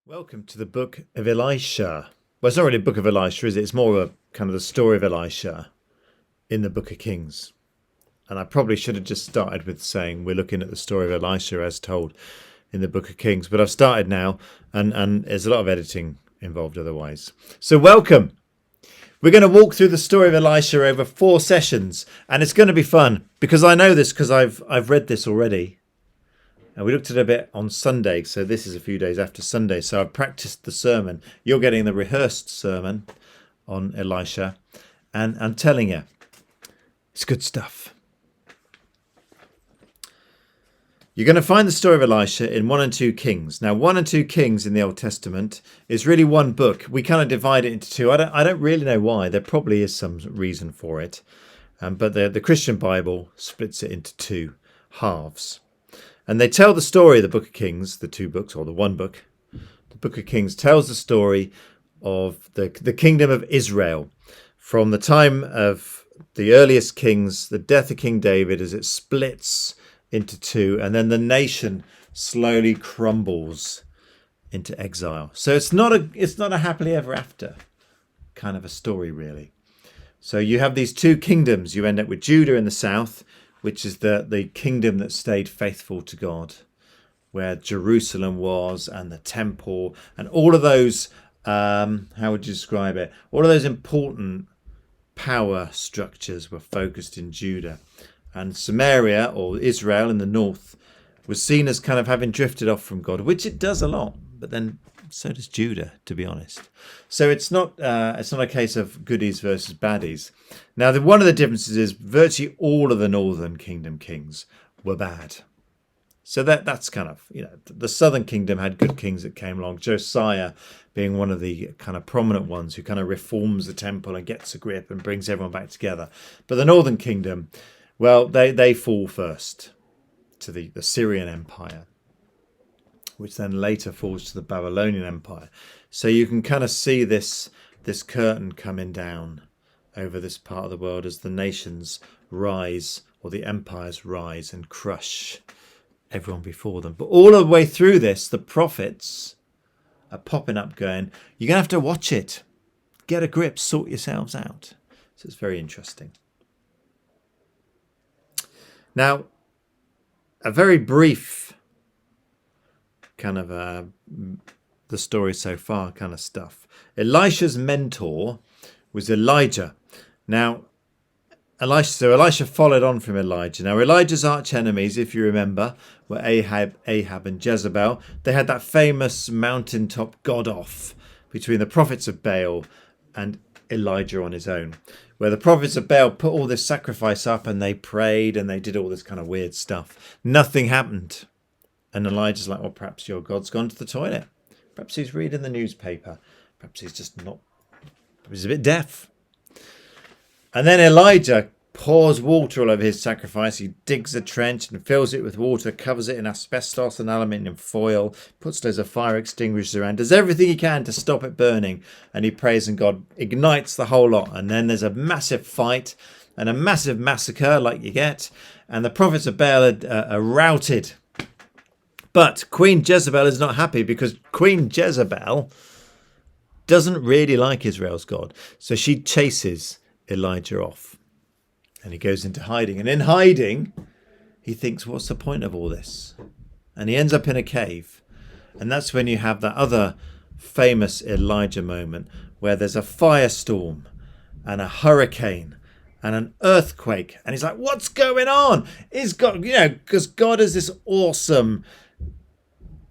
Welcome to the book of Elisha. Well, it's not really a book of Elisha, is it? It's more of a kind of the story of Elisha in the book of Kings. And I probably should have just started with saying we're looking at the story of Elisha as told in the book of Kings. But I've started now, and there's a lot of editing involved otherwise. So welcome. We're going to walk through the story of Elisha over 4 sessions, and it's going to be fun because I know this because I've read this already. And we looked at it a bit on Sunday, so this is a few days after Sunday. So I've practiced the sermon. You're getting the rehearsed sermon on Elisha. And I'm telling you, it's good stuff. You're going to find the story of Elisha in 1 and 2 Kings. Now, 1 and 2 Kings in the Old Testament is really one book. We kind of divide it into 2. I don't really know why. There probably is some reason for it. But the Christian Bible splits it into 2 halves. And they tell the story of the book of Kings, the 2 books, or the 1 book. The book of Kings tells the story of the kingdom of Israel from the time of the earliest kings, the death of King David, as it splits into 2, and then the nation slowly crumbles into exile. So it's not a happily ever after kind of a story, really. So you have these 2 kingdoms. You end up with Judah in the south, which is the kingdom that stayed faithful to God, where Jerusalem was and the temple and all of those, how would you describe it? All of those important power structures were focused in Judah. And Samaria, or Israel in the north, was seen as kind of having drifted off from God, which it does a lot, but then so does Judah, to be honest. So it's not a case of goodies versus baddies. Now, one of the differences is virtually all of the northern kingdom kings were bad. So that's kind of, the southern kingdom had good kings that came along. Josiah being one of the kind of prominent ones who kind of reforms the temple and gets a grip and brings everyone back together. But the northern kingdom, well, they fall first to the Syrian Empire, which then later falls to the Babylonian Empire. So you can kind of see this curtain coming down over this part of the world as the nations rise, or the empires rise and crush everyone before them. But all the way through this, the prophets are popping up going, you're going to have to watch it. Get a grip, sort yourselves out. So it's very interesting. Now, a very brief kind of the story so far kind of stuff. Elisha's mentor was Elijah. Now, Elisha followed on from Elijah. Now, Elijah's arch enemies, if you remember, were Ahab and Jezebel. They had that famous mountaintop God-off between the prophets of Baal and Elijah on his own, where the prophets of Baal put all this sacrifice up and they prayed and they did all this kind of weird stuff. Nothing happened. And Elijah's like, well, perhaps your God's gone to the toilet. Perhaps he's reading the newspaper. Perhaps he's just not, he's a bit deaf. And then Elijah pours water all over his sacrifice. He digs a trench and fills it with water, covers it in asbestos and aluminium foil, puts loads of fire extinguishers around, does everything he can to stop it burning. And he prays and God ignites the whole lot. And then there's a massive fight and a massive massacre like you get. And the prophets of Baal are routed. But Queen Jezebel is not happy because Queen Jezebel doesn't really like Israel's God. So she chases Elijah off and he goes into hiding. And in hiding, he thinks, what's the point of all this? And he ends up in a cave. And that's when you have that other famous Elijah moment where there's a firestorm and a hurricane and an earthquake. And he's like, what's going on? Is God, because God is this awesome,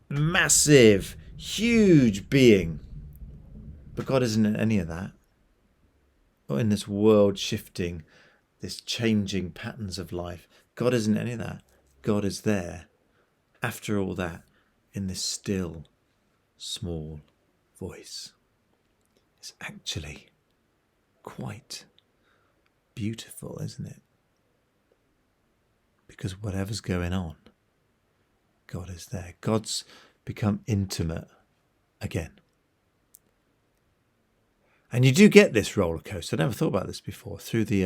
massive, huge being. But God isn't in any of that. Or in this world shifting, this changing patterns of life. God isn't any of that. God is there, after all that, in this still, small voice. It's actually quite beautiful, isn't it? Because whatever's going on, God is there. God's become intimate again. And you do get this roller coaster. I never thought about this before through the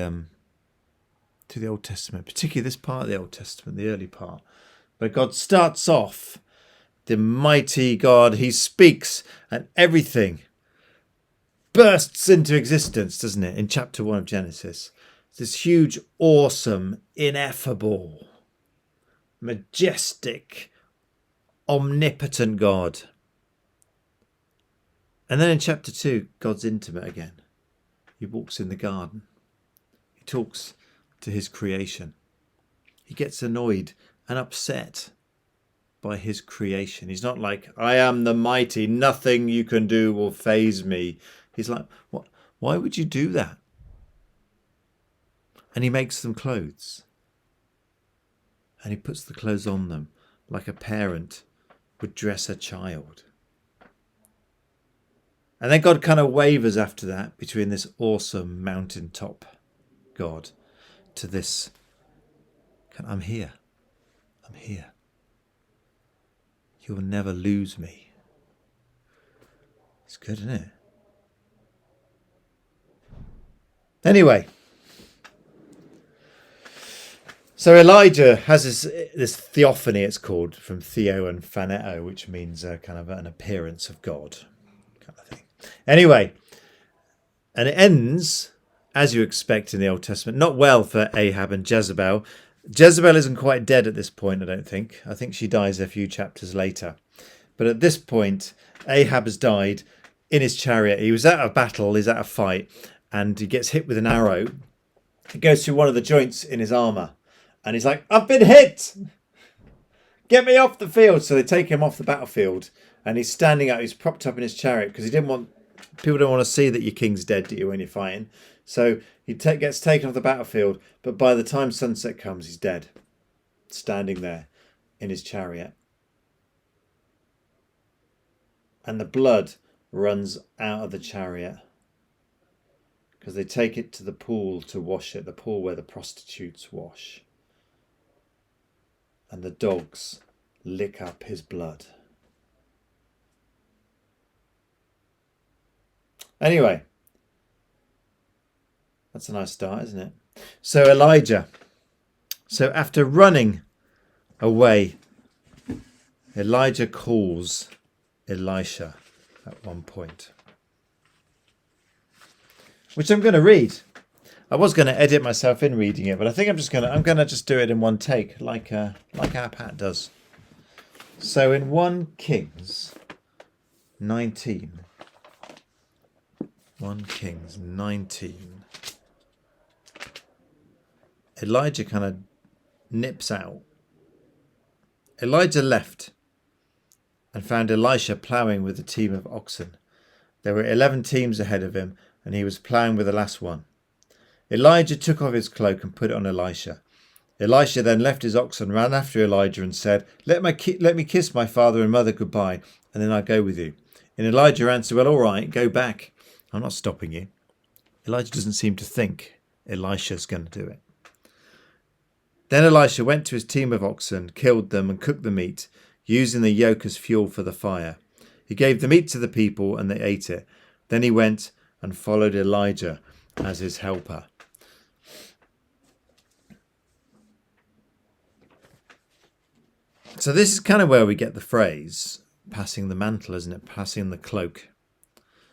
Old Testament, particularly this part of the Old Testament, the early part, where God starts off the mighty God. He speaks and everything bursts into existence, doesn't it? In chapter 1 of Genesis. This huge, awesome, ineffable, majestic, omnipotent God. And then in chapter 2, God's intimate again. He walks in the garden. He talks to his creation. He gets annoyed and upset by his creation. He's not like, I am the mighty, nothing you can do will faze me. He's like, what? Why would you do that? And he makes them clothes. And he puts the clothes on them like a parent would dress a child. And then God kind of wavers after that between this awesome mountaintop God to this, I'm here. I'm here. You'll never lose me. It's good, isn't it? Anyway, so Elijah has this theophany, it's called, from theo and phaneo, which means kind of an appearance of God kind of thing. Anyway, and it ends, as you expect in the Old Testament, not well for Ahab and Jezebel. Jezebel isn't quite dead at this point, I don't think. I think she dies a few chapters later. But at this point, Ahab has died in his chariot. He was at a battle, he's at a fight, and he gets hit with an arrow. It goes through one of the joints in his armour. And he's like, I've been hit! Get me off the field! So they take him off the battlefield. And he's standing up, he's propped up in his chariot, because people don't want to see that your king's dead, do you, when you're fighting? So he gets taken off the battlefield, but by the time sunset comes, he's dead, standing there in his chariot. And the blood runs out of the chariot because they take it to the pool to wash it, the pool where the prostitutes wash. And the dogs lick up his blood. Anyway. That's a nice start, isn't it? So Elijah. So after running away, Elijah calls Elisha at one point. Which I'm going to read. I was going to edit myself in reading it, but I think I'm going to just do it in one take, like our Pat does. So in 1 Kings 19. 1 Kings 19. Elijah kind of nips out. Elijah left and found Elisha ploughing with a team of oxen. There were 11 teams ahead of him, and he was ploughing with the last one. Elijah took off his cloak and put it on Elisha. Elisha then left his oxen, ran after Elijah and said, Let me kiss my father and mother goodbye, and then I'll go with you. And Elijah answered, Well, all right, go back. I'm not stopping you. Elijah doesn't seem to think Elisha's going to do it. Then Elisha went to his team of oxen, killed them and cooked the meat, using the yoke as fuel for the fire. He gave the meat to the people and they ate it. Then he went and followed Elijah as his helper. So this is kind of where we get the phrase, passing the mantle, isn't it? Passing the cloak.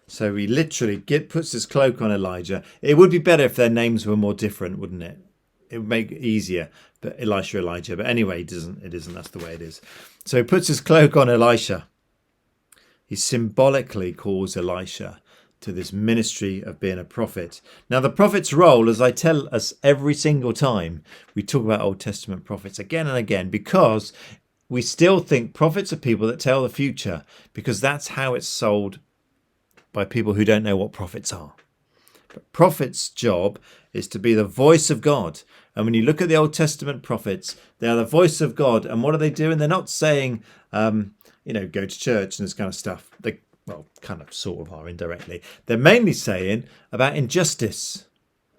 So he literally puts his cloak on Elijah. It would be better if their names were more different, wouldn't it? It would make it easier, but Elijah. But anyway, it isn't. That's the way it is. So he puts his cloak on Elisha. He symbolically calls Elisha to this ministry of being a prophet. Now, the prophet's role, as I tell us every single time we talk about Old Testament prophets again and again, because we still think prophets are people that tell the future, because that's how it's sold by people who don't know what prophets are. But prophets' job is to be the voice of God. And when you look at the Old Testament prophets, they are the voice of God. And what are they doing? They're not saying, go to church and this kind of stuff. They, kind of sort of are indirectly. They're mainly saying about injustice.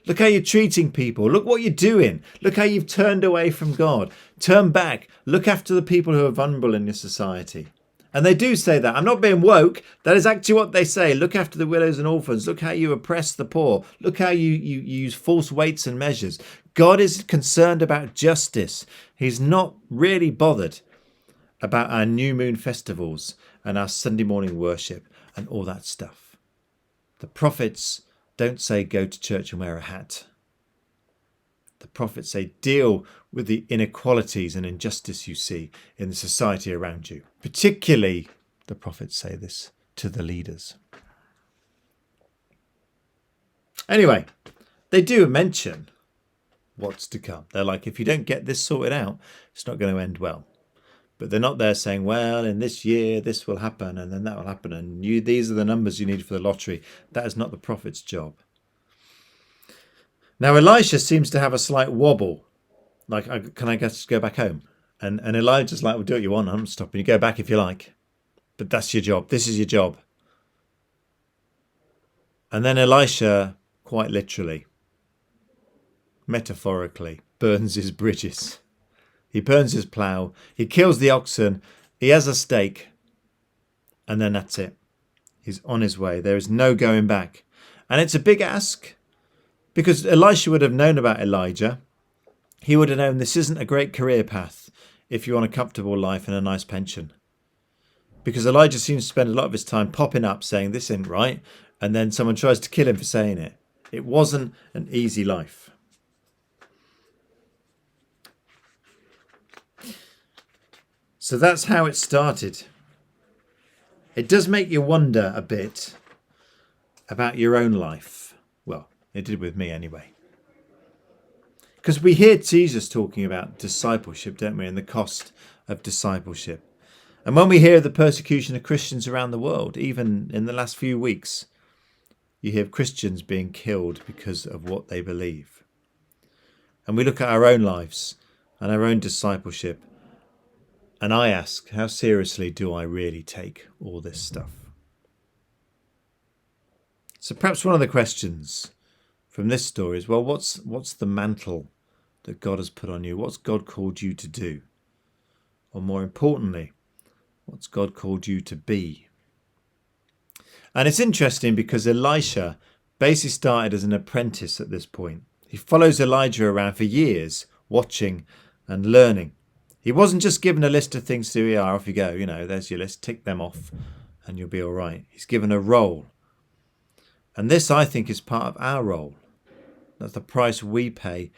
Look how you're treating people. Look what you're doing. Look how you've turned away from God. Turn back. Look after the people who are vulnerable in your society. And they do say that. I'm not being woke. That is actually what they say. Look after the widows and orphans. Look how you oppress the poor. Look how you use false weights and measures. God is concerned about justice. He's not really bothered about our new moon festivals and our Sunday morning worship and all that stuff. The prophets don't say go to church and wear a hat. The prophets say deal with the inequalities and injustice you see in the society around you. Particularly, the prophets say this to the leaders. Anyway, they do mention what's to come. They're like, if you don't get this sorted out, it's not going to end well. But they're not there saying, well, in this year, this will happen, and then that will happen, and these are the numbers you need for the lottery. That is not the prophet's job. Now, Elisha seems to have a slight wobble. Like, can I just go back home? And Elijah's like, well, do what you want. I'm not stopping you. Go back if you like. But that's your job. This is your job. And then Elisha, quite literally, metaphorically, burns his bridges. He burns his plough. He kills the oxen. He has a stake. And then that's it. He's on his way. There is no going back. And it's a big ask, because Elisha would have known about Elijah. He would have known this isn't a great career path if you want a comfortable life and a nice pension. Because Elijah seems to spend a lot of his time popping up saying this ain't right, and then someone tries to kill him for saying it. It wasn't an easy life. So that's how it started. It does make you wonder a bit about your own life. Well, it did with me anyway. Because we hear Jesus talking about discipleship, don't we, and the cost of discipleship. And when we hear the persecution of Christians around the world, even in the last few weeks, you hear Christians being killed because of what they believe. And we look at our own lives and our own discipleship, and I ask, how seriously do I really take all this stuff? So perhaps one of the questions from this story is, well, what's the mantle that God has put on you? What's God called you to do? Or more importantly, what's God called you to be? And it's interesting because Elisha basically started as an apprentice at this point. He follows Elijah around for years, watching and learning. He wasn't just given a list of things to do. Yeah, off you go. You know, there's your list. Tick them off and you'll be all right. He's given a role. And this, I think, is part of our role. That's the price we pay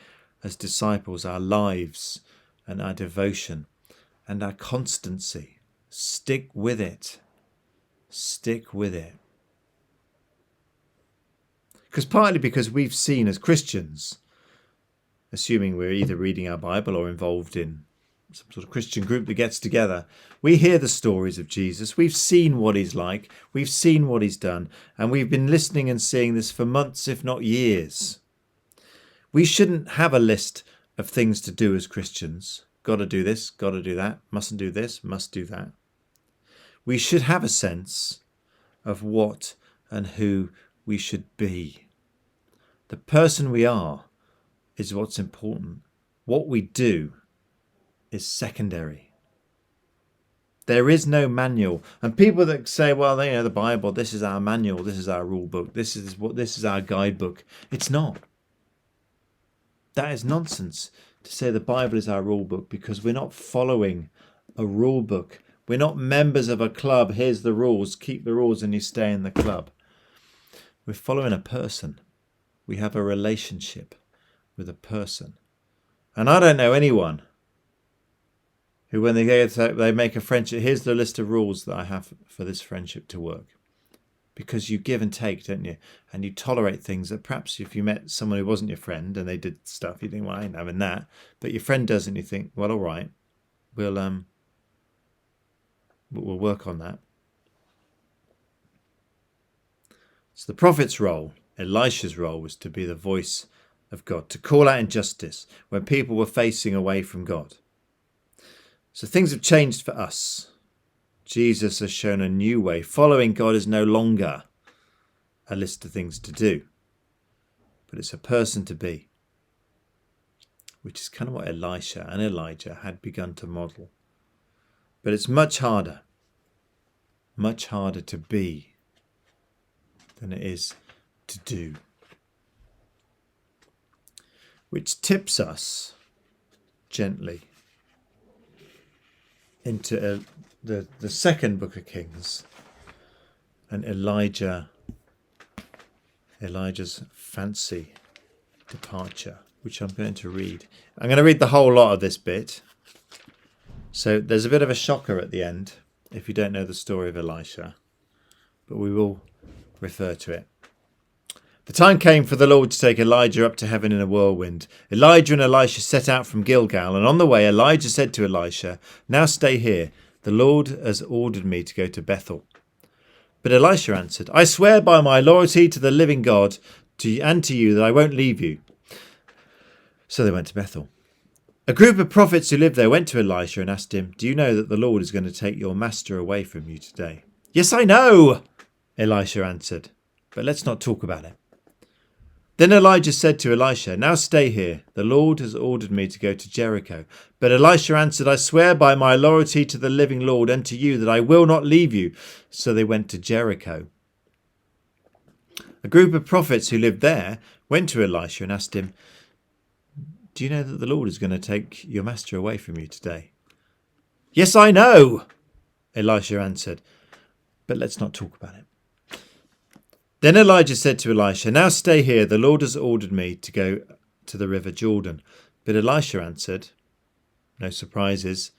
as disciples, our lives and our devotion and our constancy. Stick with it. Stick with it. Partly because we've seen as Christians, assuming we're either reading our Bible or involved in some sort of Christian group that gets together, we hear the stories of Jesus. We've seen what he's like. We've seen what he's done. And we've been listening and seeing this for months, if not years. We shouldn't have a list of things to do as Christians. Got to do this, got to do that, mustn't do this, must do that. We should have a sense of what and who we should be. The person we are is what's important. What we do is secondary. There is no manual. And people that say, well, the Bible, this is our manual, this is our rule book, this is our guidebook. It's not. That is nonsense to say the Bible is our rule book, because we're not following a rule book. We're not members of a club. Here's the rules. Keep the rules and you stay in the club. We're following a person. We have a relationship with a person. And I don't know anyone who, when they make a friendship, here's the list of rules that I have for this friendship to work. Because you give and take, don't you? And you tolerate things that perhaps if you met someone who wasn't your friend and they did stuff, you think, well, I ain't having that. But your friend does, and you think, well, all right, we'll work on that. So the prophet's role, Elisha's role, was to be the voice of God, to call out injustice when people were facing away from God. So things have changed for us. Jesus has shown a new way. Following God is no longer a list of things to do, but it's a person to be, which is kind of what Elisha and Elijah had begun to model. But it's much harder to be than it is to do. Which tips us gently into the second book of Kings, and Elijah's fancy departure, which I'm going to read. I'm going to read the whole lot of this bit. So there's a bit of a shocker at the end if you don't know the story of Elisha, but we will refer to it. The time came for the Lord to take Elijah up to heaven in a whirlwind. Elijah and Elisha set out from Gilgal, and on the way Elijah said to Elisha, "Now stay here. The Lord has ordered me to go to Bethel." But Elisha answered, "I swear by my loyalty to the living God and to you that I won't leave you." So they went to Bethel. A group of prophets who lived there went to Elisha and asked him, "Do you know that the Lord is going to take your master away from you today?" "Yes, I know," Elisha answered, "but let's not talk about it." Then Elijah said to Elisha, "Now stay here. The Lord has ordered me to go to Jericho." But Elisha answered, "I swear by my loyalty to the living Lord and to you that I will not leave you." So they went to Jericho. A group of prophets who lived there went to Elisha and asked him, "Do you know that the Lord is going to take your master away from you today?" "Yes, I know," Elisha answered, "but let's not talk about it." Then Elijah said to Elisha, "Now stay here. The Lord has ordered me to go to the river Jordan." But Elisha answered, no surprises,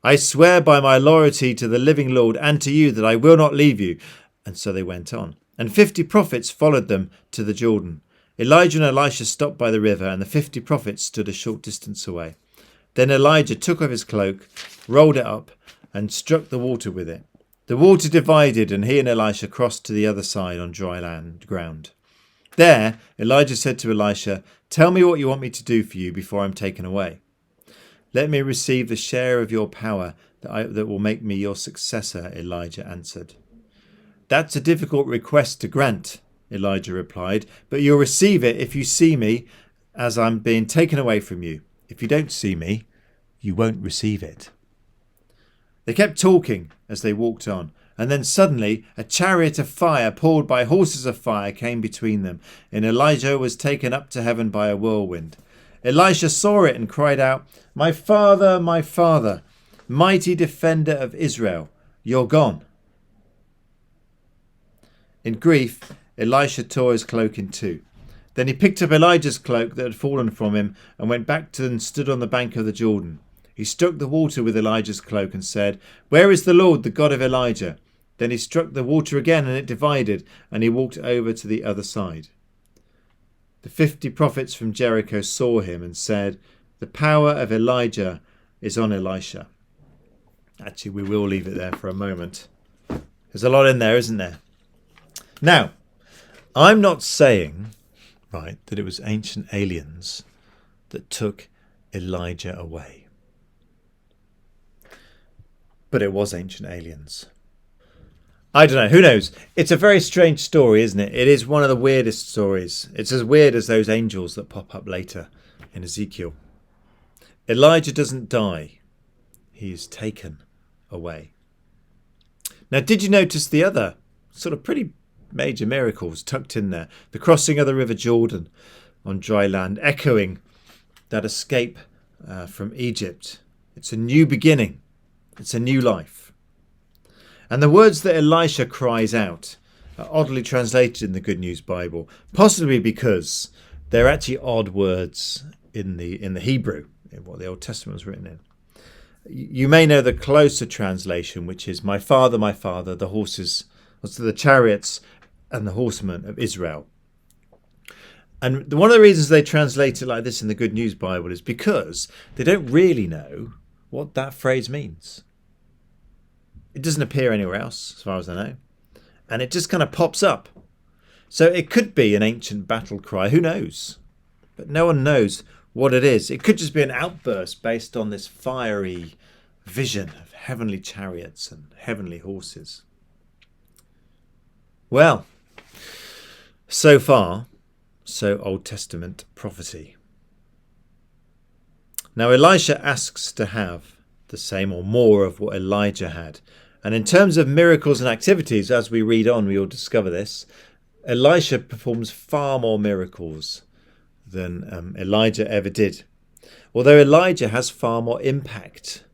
"I swear by my loyalty to the living Lord and to you that I will not leave you." And so they went on. And 50 prophets followed them to the Jordan. Elijah and Elisha stopped by the river, and the 50 prophets stood a short distance away. Then Elijah took off his cloak, rolled it up, and struck the water with it. The water divided, and he and Elisha crossed to the other side on dry ground. There, Elijah said to Elisha, "Tell me what you want me to do for you before I'm taken away." "Let me receive the share of your power that will make me your successor," Elijah answered. "That's a difficult request to grant," Elijah replied, "but you'll receive it if you see me as I'm being taken away from you. If you don't see me, you won't receive it." They kept talking as they walked on, and then suddenly a chariot of fire pulled by horses of fire came between them, and Elijah was taken up to heaven by a whirlwind. Elisha saw it and cried out, my father, mighty defender of Israel, you're gone." In grief, Elisha tore his cloak in two. Then he picked up Elijah's cloak that had fallen from him and went back and stood on the bank of the Jordan. He struck the water with Elijah's cloak and said, "Where is the Lord, the God of Elijah?" Then he struck the water again, and it divided, and he walked over to the other side. The 50 prophets from Jericho saw him and said, "The power of Elijah is on Elisha." Actually, we will leave it there for a moment. There's a lot in there, isn't there? Now, I'm not saying, right, that it was ancient aliens that took Elijah away. But it was ancient aliens. I don't know, who knows? It's a very strange story, isn't it? It is one of the weirdest stories. It's as weird as those angels that pop up later in Ezekiel. Elijah doesn't die. He is taken away. Now, did you notice the other sort of pretty major miracles tucked in there? The crossing of the river Jordan on dry land, echoing that escape from Egypt. It's a new beginning. It's a new life. And the words that Elisha cries out are oddly translated in the Good News Bible, possibly because they're actually odd words in the Hebrew, in what the Old Testament was written in. You may know the closer translation, which is my father, the horses, the chariots and the horsemen of Israel. And one of the reasons they translate it like this in the Good News Bible is because they don't really know what that phrase means. It doesn't appear anywhere else, as far as I know. And it just kind of pops up. So it could be an ancient battle cry. Who knows? But no one knows what it is. It could just be an outburst based on this fiery vision of heavenly chariots and heavenly horses. Well, so far, so Old Testament prophecy. Now Elisha asks to have the same or more of what Elijah had. And in terms of miracles and activities, as we read on, we will discover this. Elisha performs far more miracles than Elijah ever did. Although Elijah has far more impact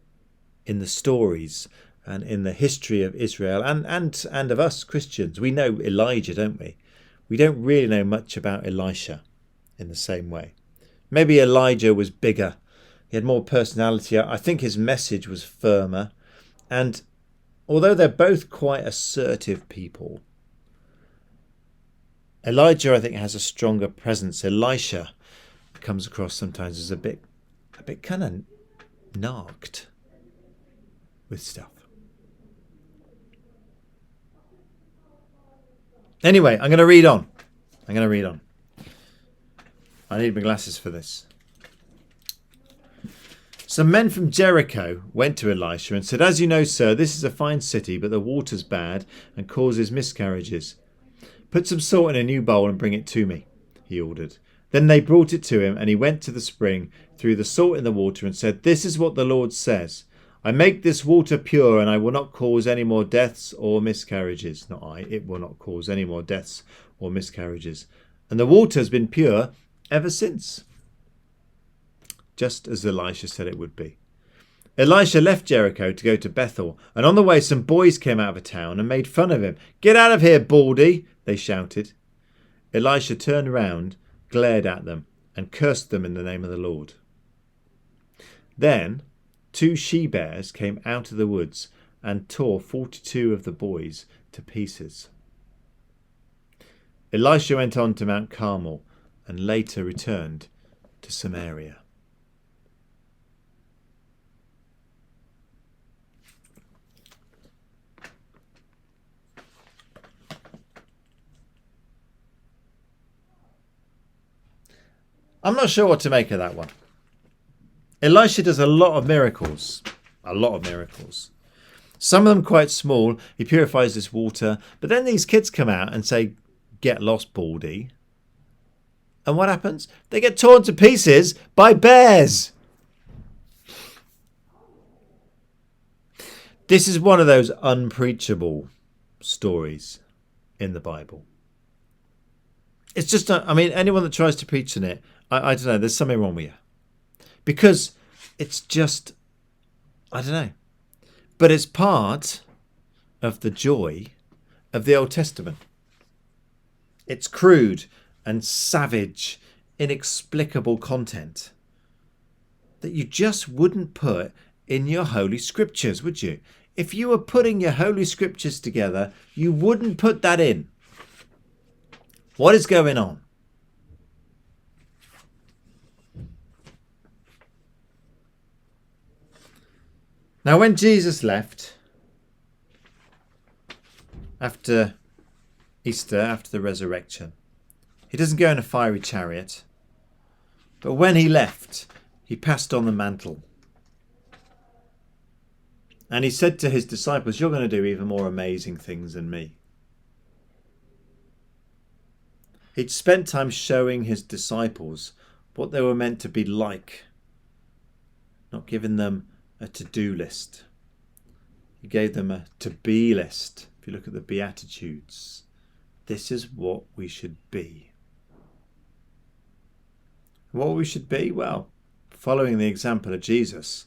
in the stories and in the history of Israel and of us Christians. We know Elijah, don't we? We don't really know much about Elisha in the same way. Maybe Elijah was bigger. He had more personality. I think his message was firmer. And although they're both quite assertive people, Elijah, I think, has a stronger presence. Elisha comes across sometimes as a bit kind of narked with stuff. Anyway, I'm going to read on. I need my glasses for this. Some men from Jericho went to Elisha and said, "As you know, sir, this is a fine city, but the water's bad and causes miscarriages. Put some salt in a new bowl and bring it to me," he ordered. Then they brought it to him, and he went to the spring, threw the salt in the water, and said, "This is what the Lord says. I make this water pure, and I will not cause any more deaths or miscarriages." Not I, it will not cause any more deaths or miscarriages. And the water has been pure ever since, just as Elisha said it would be. Elisha left Jericho to go to Bethel, and on the way some boys came out of a town and made fun of him. "Get out of here, baldy," they shouted. Elisha turned round, glared at them, and cursed them in the name of the Lord. Then 2 she-bears came out of the woods and tore 42 of the boys to pieces. Elisha went on to Mount Carmel and later returned to Samaria. I'm not sure what to make of that one. Elisha does a lot of miracles. Some of them quite small. He purifies this water. But then these kids come out and say, "Get lost, baldy." And what happens? They get torn to pieces by bears. This is one of those unpreachable stories in the Bible. It's just, anyone that tries to preach in it, I don't know, there's something wrong with you. Because it's just, I don't know. But it's part of the joy of the Old Testament. It's crude and savage, inexplicable content that you just wouldn't put in your Holy Scriptures, would you? If you were putting your Holy Scriptures together, you wouldn't put that in. What is going on? Now, when Jesus left, after Easter, after the resurrection, he doesn't go in a fiery chariot, but when he left, he passed on the mantle. And he said to his disciples, "You're going to do even more amazing things than me." He'd spent time showing his disciples what they were meant to be like, not giving them a to-do list. He gave them a to-be list. If you look at the Beatitudes, this is what we should be. What we should be? Well, following the example of Jesus,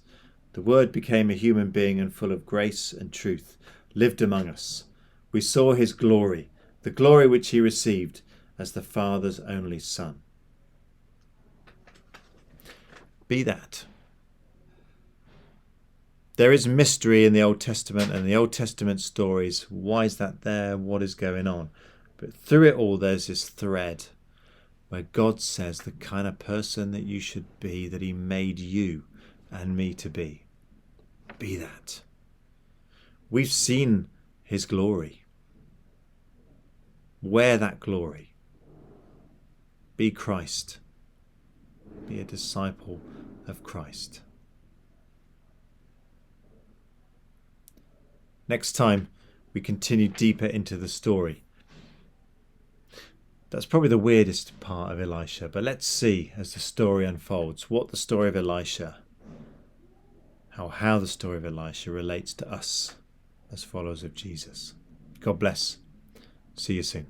the Word became a human being and full of grace and truth, lived among us. We saw his glory, the glory which he received as the Father's only Son. Be that. There is mystery in the Old Testament and the Old Testament stories. Why is that there? What is going on? But through it all, there's this thread where God says the kind of person that you should be, that he made you and me to be. Be that. We've seen his glory. Wear that glory. Be Christ. Be a disciple of Christ. Next time, we continue deeper into the story. That's probably the weirdest part of Elisha, but let's see as the story unfolds what the story of Elisha, how the story of Elisha relates to us as followers of Jesus. God bless. See you soon.